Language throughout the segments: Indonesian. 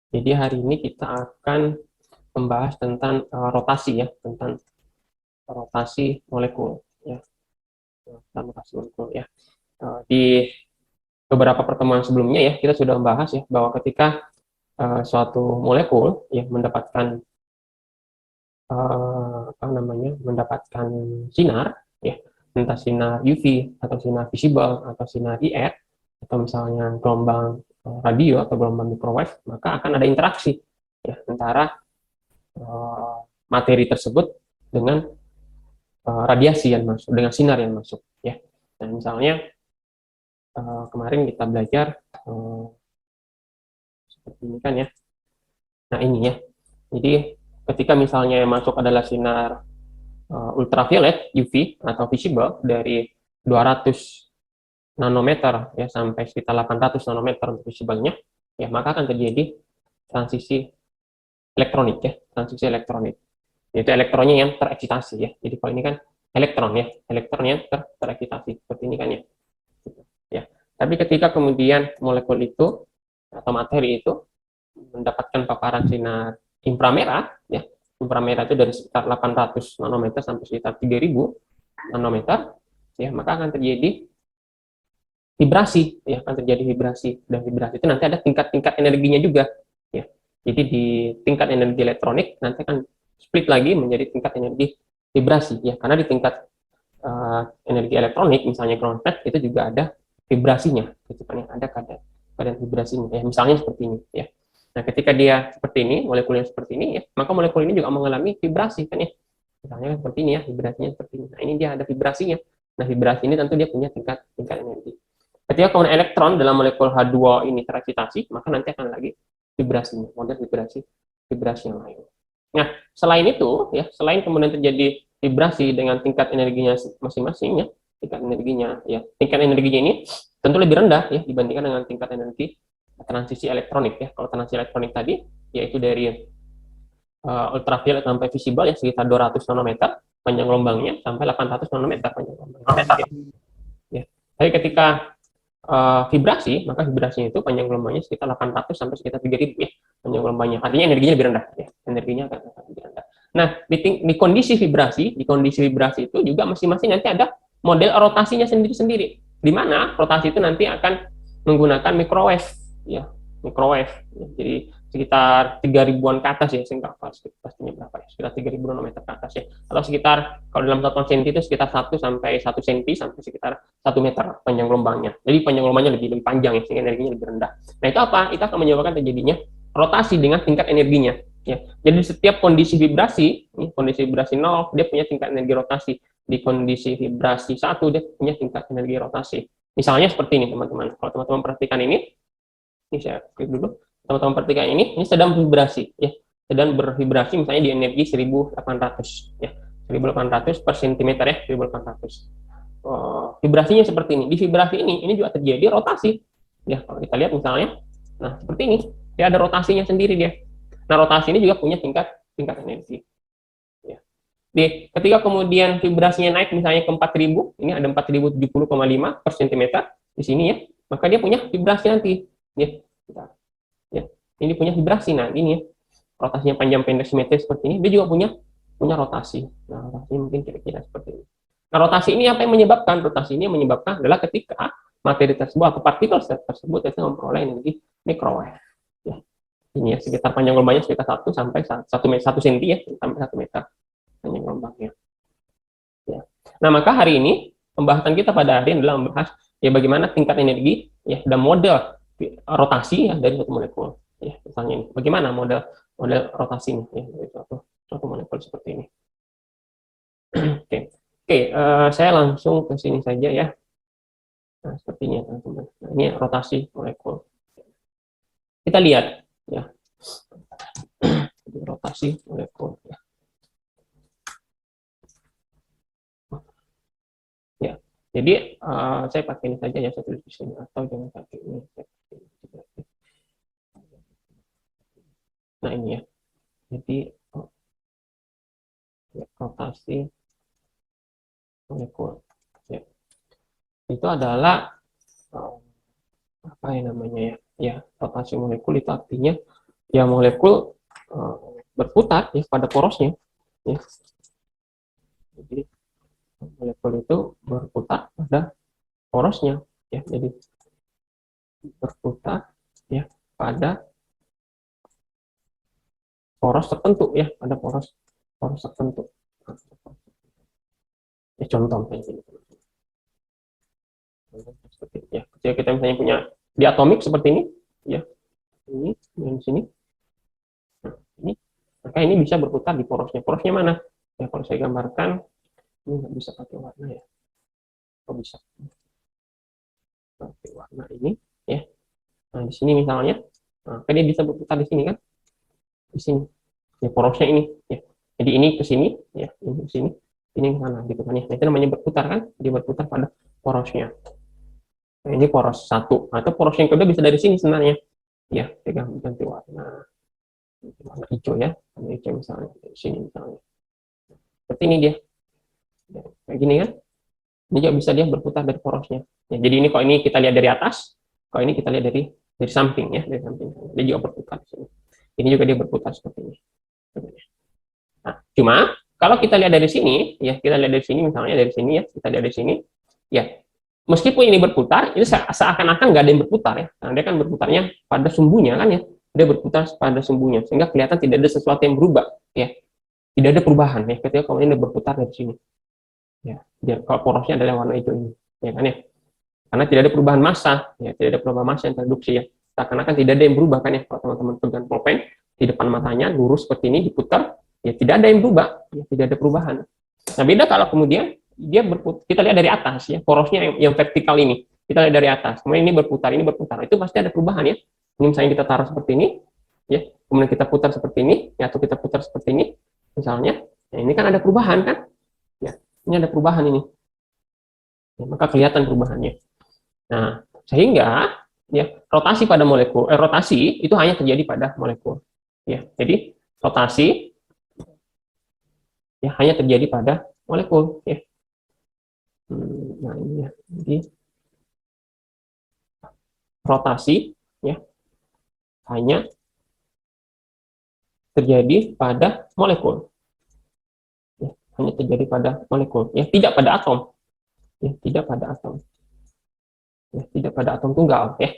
Jadi hari ini kita akan membahas tentang rotasi ya, tentang rotasi molekul ya, tentang rotasi molekul ya. Di beberapa pertemuan sebelumnya ya kita sudah membahas ya bahwa ketika suatu molekul ya mendapatkan apa namanya mendapatkan sinar ya, entah sinar UV atau sinar visible atau sinar IR atau misalnya gelombang radio atau gelombang microwave, maka akan ada interaksi ya antara materi tersebut dengan radiasi yang masuk, dengan sinar yang masuk ya. Nah, misalnya kemarin kita belajar seperti ini kan ya. Nah, ini ya. Jadi ketika misalnya yang masuk adalah sinar ultraviolet UV atau visible dari 200 nanometer ya sampai sekitar 800 nanometer untuk visible-nya, ya maka akan terjadi transisi elektronik ya, transisi elektronik. Yaitu elektronnya yang tereksitasi ya. Jadi kalau ini kan elektron ya, elektronnya tereksitasi seperti ini kan ya. Ya. Tapi ketika kemudian molekul itu atau materi itu mendapatkan paparan sinar inframerah ya, inframerah itu dari sekitar 800 nanometer sampai sekitar 3000 nanometer ya, maka akan terjadi vibrasi ya, akan terjadi vibrasi, dan vibrasi itu nanti ada tingkat-tingkat energinya juga ya. Jadi di tingkat energi elektronik nanti akan split lagi menjadi tingkat energi vibrasi ya, karena di tingkat energi elektronik misalnya ground state itu juga ada vibrasinya gitu kan ya, ada kadar vibrasinya ya, misalnya seperti ini ya. Nah, ketika dia seperti ini, molekulnya seperti ini ya, maka molekul ini juga mengalami vibrasi kan ya, misalnya seperti ini ya, vibrasinya seperti ini. Nah, ini dia ada vibrasinya. Nah, vibrasi ini tentu dia punya tingkat energi. Ketika kemudian elektron dalam molekul H2 ini tereksitasi, maka nanti akan lagi vibrasinya, model vibrasi yang lain. Nah, selain itu ya, selain kemudian terjadi vibrasi dengan tingkat energinya masing-masing ya, tingkat energinya ini tentu lebih rendah ya dibandingkan dengan tingkat energi transisi elektronik ya. Kalau transisi elektronik tadi yaitu dari ultraviolet sampai visible ya sekitar 200 nanometer panjang gelombangnya sampai 800 nanometer panjang gelombangnya. Ya. Tapi ketika vibrasi, maka vibrasinya itu panjang gelombangnya sekitar 800 sampai sekitar 3000 ya panjang gelombangnya. Artinya energinya lebih rendah ya. Energinya akan lebih rendah. Nah, di kondisi vibrasi itu juga masing-masing nanti ada model rotasinya sendiri-sendiri. Di mana rotasi itu nanti akan menggunakan microwave ya, microwave. Ya, jadi sekitar 3000-an ke atas ya, saya nggak pastinya berapa ya, sekitar 3000 nanometer ke atas ya, atau sekitar kalau dalam satuan senti itu sekitar 1 sampai 1 senti sampai sekitar 1 meter panjang gelombangnya. Jadi panjang gelombangnya lebih panjang ya, sehingga energinya lebih rendah. Nah, itu apa? Itu akan menyebabkan terjadinya rotasi dengan tingkat energinya ya. Jadi setiap kondisi vibrasi, kondisi vibrasi 0 dia punya tingkat energi rotasi. Di kondisi vibrasi 1 dia punya tingkat energi rotasi. Misalnya seperti ini teman-teman. Kalau teman-teman perhatikan ini saya klik dulu. Teman-teman perhatikan ini sedang vibrasi ya. Sedang bervibrasi misalnya di energi 1800 ya. 1800 per centimeter ya, 1800. Vibrasinya seperti ini. Di vibrasi ini juga terjadi rotasi. Ya, kalau kita lihat misalnya, nah seperti ini, dia ada rotasinya sendiri dia. Nah, rotasi ini juga punya tingkat energi. Ya. Ketika kemudian vibrasinya naik misalnya ke 4000, ini ada 4070,5 per centimeter di sini ya, maka dia punya vibrasi nanti. Ya, ya. Ini punya vibrasi. Nah, ini ya, rotasinya panjang pendek simetris seperti ini, dia juga punya rotasi. Nah, rotasi mungkin kira-kira seperti ini. Nah, rotasi ini apa yang menyebabkan? Rotasi ini menyebabkan adalah ketika materi tersebut atau partikel tersebut itu memperoleh energi microwave. Ya. Ini ya, sekitar panjang gelombangnya sekitar 1 sampai 1 cm ya, sampai 1 meter panjang gelombangnya. Ya. Nah, maka hari ini pembahasan kita pada hari ini adalah membahas ya bagaimana tingkat energi ya dan model rotasi ya dari suatu molekul. Ya, misalnya ini, bagaimana model rotasinya ya dari suatu molekul seperti ini. Oke, saya langsung ke sini saja ya. Nah, sepertinya teman-teman. Nah, ini rotasi molekul. Kita lihat ya. Rotasi molekul ya. Ya. Jadi saya pakai ini saja ya, saya tulis di sini atau jangan pakai ini. Nah, ini ya. Jadi ya, rotasi molekul. Ya. Itu adalah apa yang namanya ya? Ya, rotasi molekul itu artinya ya molekul berputar ya pada porosnya ya. Jadi molekul itu berputar pada porosnya ya. Jadi berputar ya pada poros tertentu ya, pada poros poros tertentu. Ya, contoh kayak gini. Seperti ya, ketika kita misalnya punya diatomik seperti ini ya, ini di sini. Nah, ini maka ini bisa berputar di porosnya. Porosnya mana? Ya kalau saya gambarkan ini nggak bisa pakai warna ya. Kok bisa pakai warna ini ya. Nah, di sini misalnya, nah, kan dia bisa berputar di sini kan? Di sini. Ya porosnya ini ya. Jadi ini ke sini ya, ini ke sini, ini ke sana gitu kan ya. Nah, itu namanya berputar kan? Dia berputar pada porosnya. Nah, ini poros satu. Atau poros yang kedua bisa dari sini sebenarnya. Ya, kita ganti warna. Warna hijau ya. Warna hijau misalnya. Dari sini misalnya. Seperti ini dia. Ya, kayak gini kan. Ini juga bisa dia berputar dari porosnya. Ya, jadi ini kalau ini kita lihat dari atas. Kalau ini kita lihat dari samping ya. Dari samping. Dia juga berputar di sini. Ini juga dia berputar seperti ini. Nah, cuma kalau kita lihat dari sini, ya kita lihat dari sini misalnya dari sini ya, kita lihat dari sini, ya meskipun ini berputar, ini seakan-akan nggak ada yang berputar ya. Nah, dia kan berputarnya pada sumbunya kan ya, dia berputar pada sumbunya, sehingga kelihatan tidak ada sesuatu yang berubah ya, tidak ada perubahan ya ketika kalau ini berputar dari sini. Ya, dia, kalau porosnya adalah warna hijau ini, ya kan ya, karena tidak ada perubahan massa, ya tidak ada perubahan massa yang terreduksi ya, seakan-akan tidak ada yang berubah kan ya, kalau teman-teman pegang pulpen di depan matanya lurus seperti ini diputar, ya tidak ada yang berubah, ya tidak ada perubahan. Nah beda kalau kemudian dia berputar, kita lihat dari atas ya, porosnya yang vertikal ini, kita lihat dari atas, kemudian ini berputar, itu pasti ada perubahan ya. Ini misalnya kita taruh seperti ini, ya, kemudian kita putar seperti ini, ya, atau kita putar seperti ini, misalnya, ya, ini kan ada perubahan kan, ya, ini ada perubahan ini, ya, maka kelihatan perubahannya. Nah, sehingga ya rotasi pada molekul, rotasi itu hanya terjadi pada molekul. Ya, jadi rotasi ya hanya terjadi pada molekul. Ya. Nah ini ya, jadi rotasi ya hanya terjadi pada molekul. Ya, hanya terjadi pada molekul. Ya, tidak pada atom. Ya, tidak pada atom. Ya, tidak pada atom tunggal. Ya,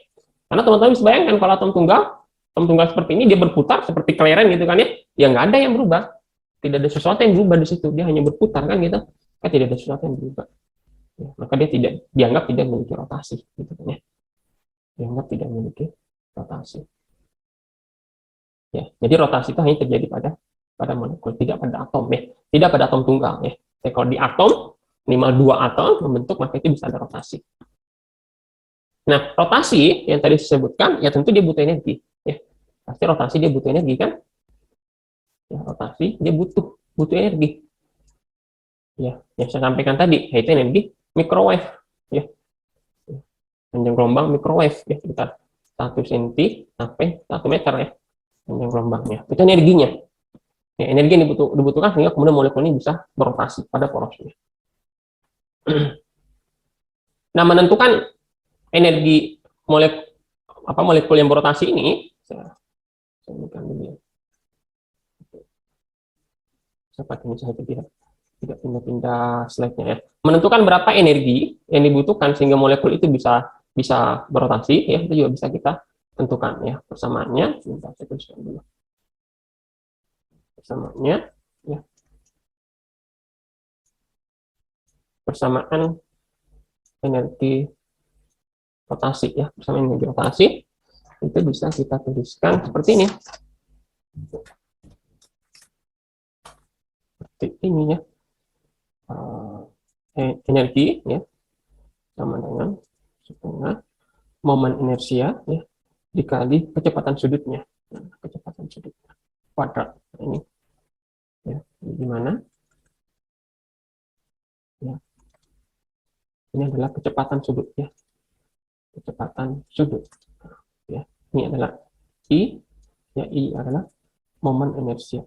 karena teman-teman bisa bayangkan kalau atom tunggal seperti ini dia berputar seperti kelereng gitu kan ya, ya nggak ada yang berubah, tidak ada sesuatu yang berubah di situ, dia hanya berputar kan gitu, kan tidak ada sesuatu yang berubah, ya, maka dia tidak dianggap tidak memiliki rotasi, gitu kan ya, dianggap tidak memiliki rotasi, ya, jadi rotasi itu hanya terjadi pada molekul, tidak pada atom ya, tidak pada atom tunggal ya, jadi kalau di atom minimal dua atom membentuk maka itu bisa ada rotasi. Nah, rotasi yang tadi disebutkan ya tentu dia butuh energi ya, pasti rotasi dia butuh energi kan, ya, rotasi dia butuh energi ya, yang saya sampaikan tadi yaitu energi microwave ya, panjang gelombang microwave ya, sekitar 1 cm sampai 1 meter ya panjang gelombangnya, itu energinya ya, energi yang dibutuhkan sehingga kemudian molekul ini bisa berotasi pada porosnya. Nah, menentukan energi molekul yang berotasi ini, saya dulu ya, seperti ini saya tidak pindah-pindah slide-nya ya. Menentukan berapa energi yang dibutuhkan sehingga molekul itu bisa bisa berotasi ya, itu juga bisa kita tentukan ya. Persamaannya, sebentar saya tuliskan dulu. Persamaannya ya. Persamaan energi rotasi ya, persamaan energi rotasi itu bisa kita tuliskan seperti ini. Seperti ini ya. Energi ya sama dengan setengah momen inersia ya dikali kecepatan sudutnya, kecepatan sudutnya kuadrat ini ya, gimana ya, ini adalah kecepatan sudut ya, kecepatan sudut ya, ini adalah I ya, I adalah momen inersia,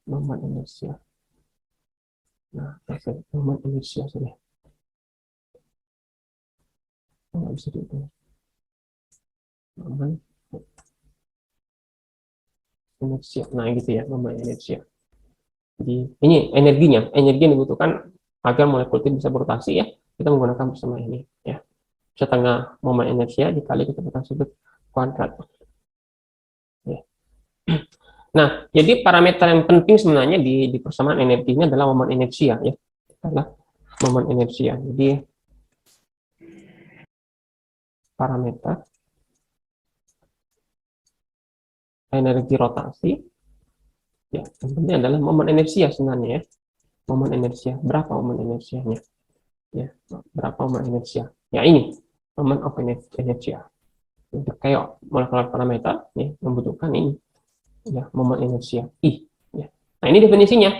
momen inersia. Nah, momen inersia sudah nggak bisa dihitung momen inersia. Nah, gitu ya, momen inersia. Jadi, ini energinya, energi yang dibutuhkan agar molekul itu bisa berotasi ya. Kita menggunakan persamaan ini ya. Setengah momen inersia dikali kecepatan sudut kuadrat. Ya. Nah, jadi parameter yang penting sebenarnya di persamaan energinya adalah momen inersia ya. Adalah momen inersia. Jadi parameter energi rotasi ya, yang penting adalah momen inersia sebenarnya ya. Momen inersia, berapa momen inersianya? Ya, berapa momen inersia? Ya ini, momen of inersia. Kayak molekular parameter ya, membutuhkan ini ya, momen inersia I ya. Nah, ini definisinya.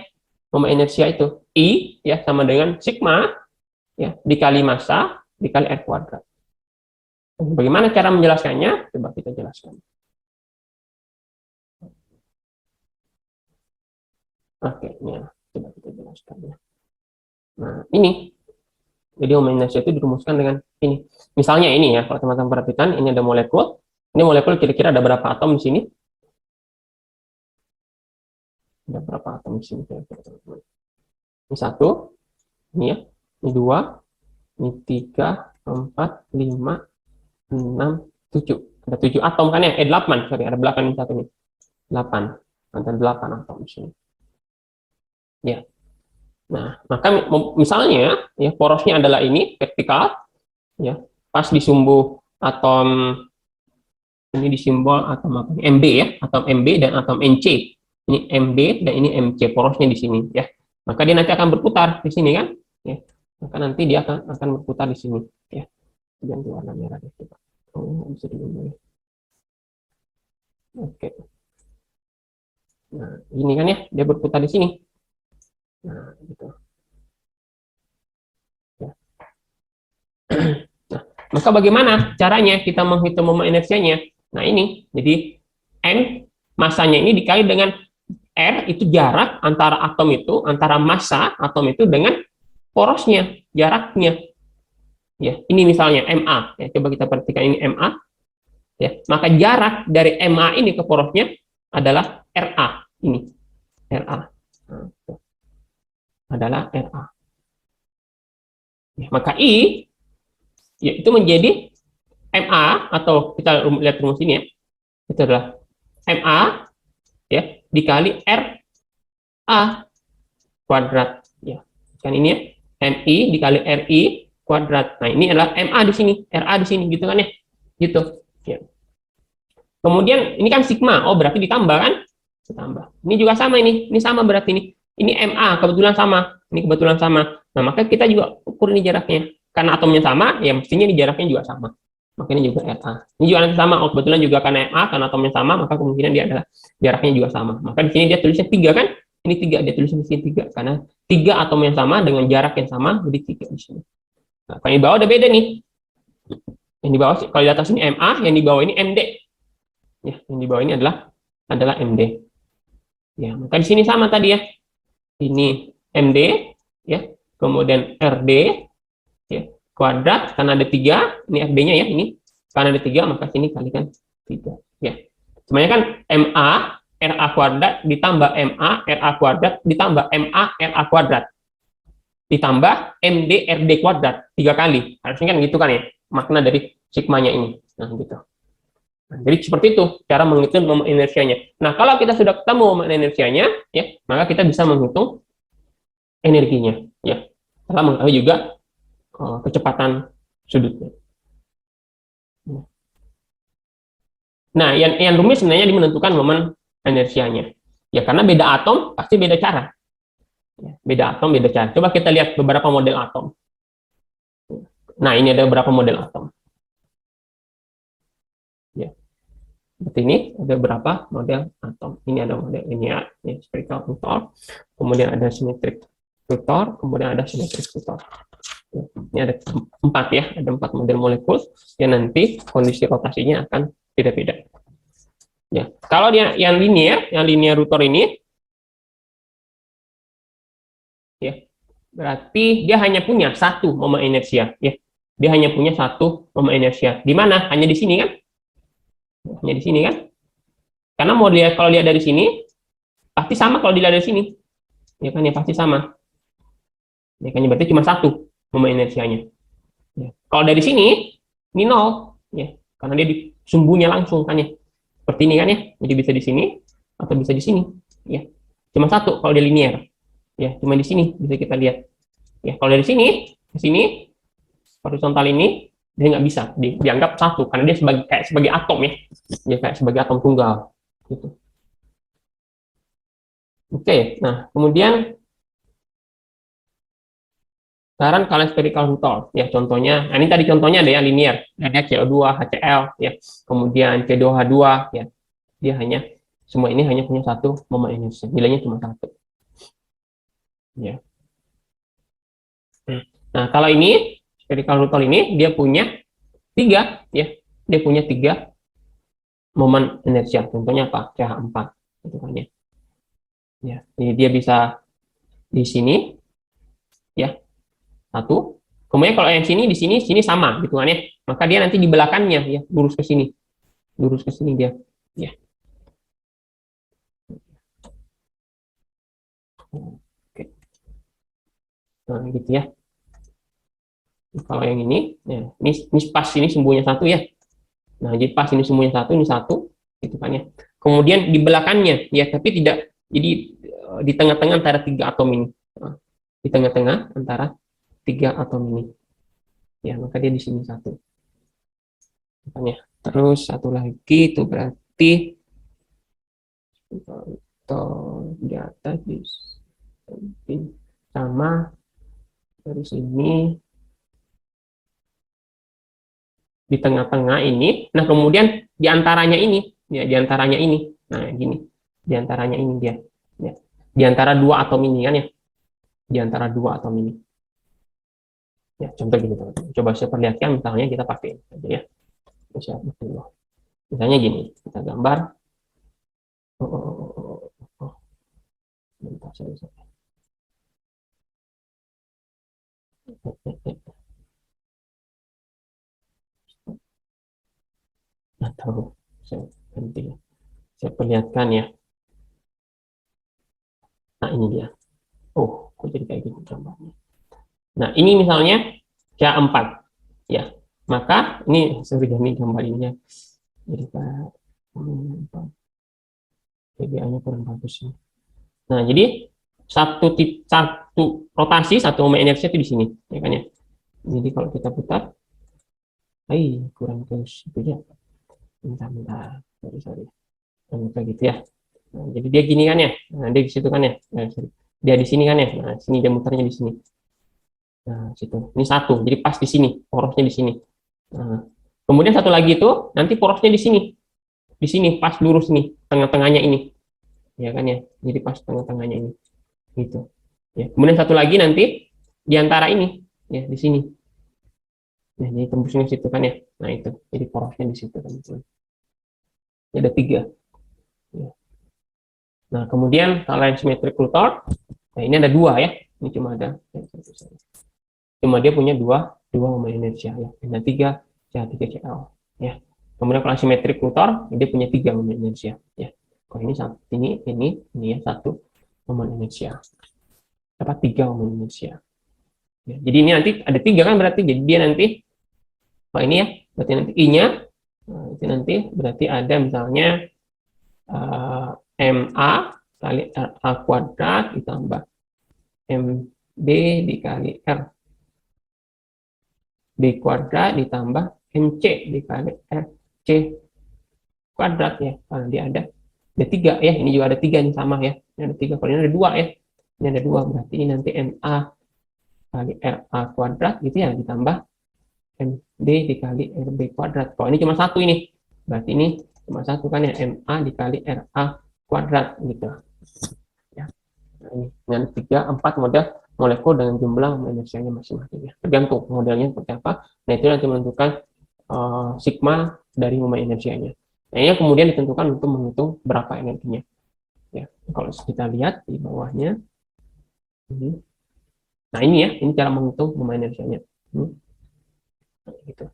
Momen inersia itu I ya sama dengan sigma ya dikali massa dikali R kuadrat. Bagaimana cara menjelaskannya? Coba kita jelaskan. Oke, ya, coba kita jelaskan ya. Nah, ini jadi momen inersia itu dirumuskan dengan ini. Misalnya ini ya, kalau teman-teman perhatikan, ini ada molekul. Ini molekul kira-kira ada berapa atom di sini? Ada berapa atom di sini? Ini satu, ini ya, ini dua, ini tiga, empat, lima, enam, tujuh. Ada 7 atom kan ya? 8, sorry, ada 8 ini satu nih. 8. Ada 8 atom di sini. Ya. Nah, maka misalnya ya porosnya adalah ini vertikal ya. Pas di sumbu atom ini di simbol atom apa? Mb ya, atom Mb dan atom Nc. Ini Mb dan ini Mc, porosnya di sini ya. Maka dia nanti akan berputar di sini kan? Ya. Maka nanti dia akan berputar di sini ya. Ganti warna merah deh coba. Oh, bisa dulu. Oke. Nah, ini kan ya, dia berputar di sini. Nah, gitu. Ya. Nah, maka bagaimana caranya kita menghitung momen inersianya? Nah, ini. Jadi M masanya ini dikali dengan R itu jarak antara atom itu, antara massa atom itu dengan porosnya, jaraknya. Ya, ini misalnya MA. Ya, coba kita perhatikan ini MA. Ya, maka jarak dari MA ini ke porosnya adalah RA. Ini RA. Nah, adalah RA. Ya, maka I ya, itu menjadi MA atau kita lihat rumus ini ya. Itu adalah MA ya dikali RA kuadrat ya. Kan ini ya. MI dikali RI kuadrat. Nah, ini adalah MA di sini, RA di sini gitu kan ya. Gitu. Ya. Kemudian ini kan sigma. Oh, berarti ditambah kan? Ditambah. Ini juga sama ini. Ini sama berarti ini. Ini MA kebetulan sama. Ini kebetulan sama. Nah, maka kita juga ukur ini jaraknya. Karena atomnya sama, ya mestinya ini jaraknya juga sama. Maka ini juga RA. Ini juga nanti sama. Oh, kebetulan juga karena MA, karena atomnya sama, maka kemungkinan dia adalah jaraknya juga sama. Maka di sini dia tulisnya 3 kan? Ini 3, dia tulisnya di sini 3 karena 3 atom yang sama dengan jarak yang sama, jadi 3 di sini. Nah, kalau di bawah udah beda nih. Yang di bawah kalau di atas ini MA, yang di bawah ini MD. Ya, yang di bawah ini adalah MD. Ya, maka di sini sama tadi ya. Ini MD ya, kemudian RD ya, kuadrat karena ada 3, ini RD-nya ya ini. Karena ada 3 maka sini kalikan 3 ya. Sebenarnya kan MA RA kuadrat ditambah MA RA kuadrat ditambah MA RA kuadrat ditambah MD RD kuadrat 3 kali. Harusnya kan gitu kan ya makna dari sigmanya ini. Nah, gitu. Nah, jadi seperti itu cara menghitung momen inersianya. Nah, kalau kita sudah ketemu momen inersianya, ya, maka kita bisa menghitung energinya, ya. Setelah mengetahui juga kecepatan sudutnya. Nah, yang rumit sebenarnya menentukan momen inersianya. Ya, karena beda atom pasti beda cara. Ya, beda atom beda cara. Coba kita lihat beberapa model atom. Nah, ini ada beberapa model atom. Ya. Seperti ini ada berapa model atom. Ini ada model linear, ya, spherical rotor, kemudian ada symmetric rotor, kemudian ada symmetric rotor. Ya, ini ada 4 ya, ada 4 model molekul yang nanti kondisi rotasinya akan beda-beda. Ya, kalau dia yang linear rotor ini, ya, berarti dia hanya punya satu momen inersia, ya. Dia hanya punya satu momen inersia. Di mana? Hanya di sini kan? Hanya di sini kan? Karena mau lihat, kalau lihat dari sini pasti sama, kalau dilihat dari sini ya kan, ya pasti sama ya kan, ya berarti cuma satu momen inersianya ya. Kalau dari sini ini nol ya, karena dia di sumbunya langsung kan ya, seperti ini kan ya, jadi bisa di sini atau bisa di sini ya, cuma satu kalau dia linear ya, cuma di sini bisa kita lihat ya. Kalau dari sini ke sini horizontal ini dia nggak bisa dianggap satu, karena dia sebagai kayak sebagai atom ya, dia kayak sebagai atom tunggal gitu. Oke, nah kemudian sekarang kalian spherical Hutol ya, contohnya, nah ini tadi contohnya ada yang linear, ada CO2 HCl ya, kemudian C2H2 ya, dia hanya, semua ini hanya punya satu momen inersi, nilainya cuma satu ya. Nah kalau ini spherical Hutol ini dia punya tiga ya, dia punya tiga momen inersia, contohnya apa, CH4 itu kan ya. Ya, jadi dia bisa di sini ya satu, kemudian kalau yang sini di sini sini sama gitu kan ya, maka dia nanti di belakangnya ya lurus ke sini, lurus ke sini dia ya. Oke, nah gitu ya. Kalau yang ini ya, ini pas ini sumbunya satu ya, nah jadi pas ini sumbunya satu, ini satu gitu kan ya, kemudian di belakangnya ya, tapi tidak, jadi di tengah-tengah antara tiga atom ini. Nah, di tengah-tengah antara tiga atom ini ya, maka dia di sini satu kan ya. Terus satu lagi itu berarti atau di atas di samping sama, dari sini di tengah-tengah ini, nah kemudian di antaranya ini ya, di antaranya ini, nah gini, di antaranya ini dia ya, di antara dua atom ini kan ya, di antara dua atom ini ya, contoh gini teman-teman, coba saya perlihatkan, misalnya kita pakai aja ya, misalnya gini, kita gambar, oh, oh, oh, oh, oh. Bentar, saya atau saya nanti saya perlihatkan ya. Nah ini dia, oh kok jadi kayak gini gambarnya. Nah ini misalnya K4 ya, maka ini sorry, ini gambar ininya jadi Pak PBA-nya kurang bagus ya. Nah jadi satu rotasi, satu momen inersia itu di sini ya kan ya. Jadi kalau kita putar, kurang ke situ ya, bentar, sorry, kayak gitu ya. Nah, jadi dia gini kan ya, nah dia di situ kan ya, nah, dia di sini kan ya, nah sini dia muternya di sini, nah situ, ini satu, jadi pas di sini, porosnya di sini. Nah, kemudian satu lagi itu nanti porosnya di sini pas lurus nih, tengah-tengahnya ini, ya kan ya, jadi pas tengah-tengahnya ini, gitu. Ya, kemudian satu lagi nanti di antara ini, ya di sini, nah ini tembusnya situ kan ya, nah itu, jadi porosnya di situ kan, ini ada tiga. Ya. Nah kemudian kalau yang symmetric rotor, nah ini ada dua ya, ini cuma dia punya dua momen inersia ya, ada tiga CH3Cl ya. Kemudian kalau asimetrik rotor dia punya tiga momen inersia ya. Kalau ini satu, ini ya satu momen inersia, dapat tiga momen inersia ya. Jadi ini nanti ada tiga kan, berarti jadi dia nanti, ini ya berarti nanti I-nya, nah, itu nanti berarti ada misalnya MA kali RA kuadrat ditambah MB dikali R B kuadrat ditambah MC dikali RC kuadrat ya, karena dia ada tiga ya, ini juga ada tiga, ini sama ya, ini ada tiga, kalau ini ada dua ya, ini ada dua, berarti ini nanti MA kali RA kuadrat gitu ya, ditambah MD dikali RB kuadrat. Kalau ini cuma satu, ini berarti ini cuma satu kan ya, MA dikali RA kuadrat gitu ya. Nah, ini dengan 3, 4 model molekul dengan jumlah energinya masing-masing ya, tergantung modelnya seperti apa. Nah itu nanti menentukan sigma dari momen energinya. Nah ini kemudian ditentukan untuk menghitung berapa energinya ya. Kalau kita lihat di bawahnya ini, nah ini ya, ini cara menghitung momen energinya nah, gitu,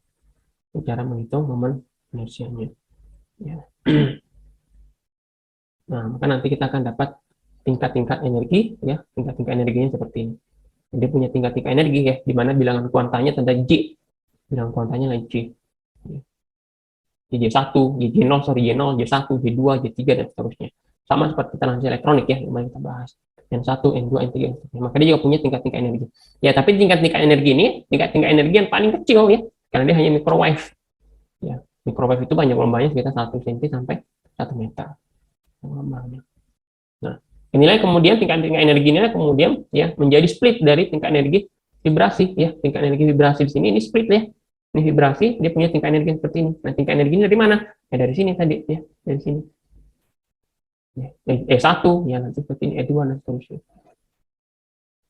ini cara menghitung momen energinya ya. Nah, maka nanti kita akan dapat tingkat-tingkat energi, ya, tingkat-tingkat energinya seperti ini. Dia punya tingkat-tingkat energi ya, di mana bilangan kuantanya tanda J, bilangan kuantanya adalah J. J1, J0, sorry, J0, J1, J2, J3, dan seterusnya. Sama seperti transisi elektronik ya, yang kita bahas. N1, N2, N3, N4. Maka dia juga punya tingkat-tingkat energi. Ya, tapi tingkat-tingkat energi ini, tingkat-tingkat energi yang paling kecil ya, karena dia hanya microwave. Ya, microwave itu banyak gelombangnya sekitar 1 cm sampai 1 meter. Gelombangnya. Nah, inilah kemudian tingkat-tingkat energi ini kemudian ya menjadi split dari tingkat energi vibrasi ya. Tingkat energi vibrasi di sini ini split ya. Ini vibrasi, dia punya tingkat energi seperti ini. Nah, tingkat energi ini dari mana? Ya dari sini tadi ya, dari sini. Ya, E1 ya nanti seperti ini, E2 dan seterusnya.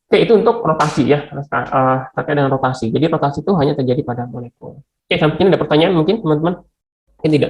Oke, itu untuk rotasi ya, terkait dengan rotasi. Jadi rotasi itu hanya terjadi pada molekul. Oke, sampai sini ada pertanyaan mungkin teman-teman? Mungkin tidak.